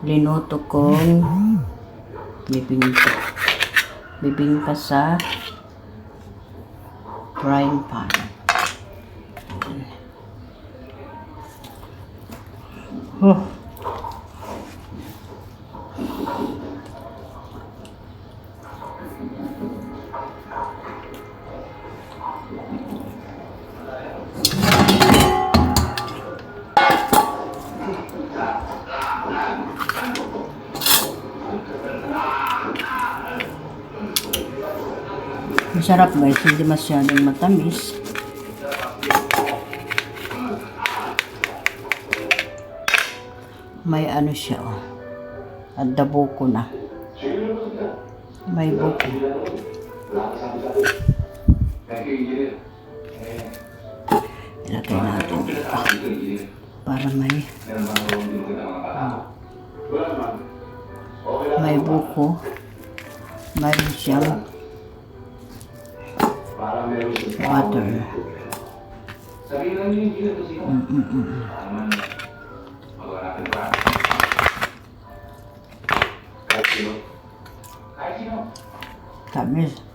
Linuto kong bibingka. Bibingka sa frying pan. Oh. Masarap guys, hindi masyadong matamis. May ano siya oh. At buko na. May buko. Ilagay natin dito. Para may buko. Mayroon siyang water. Tamis.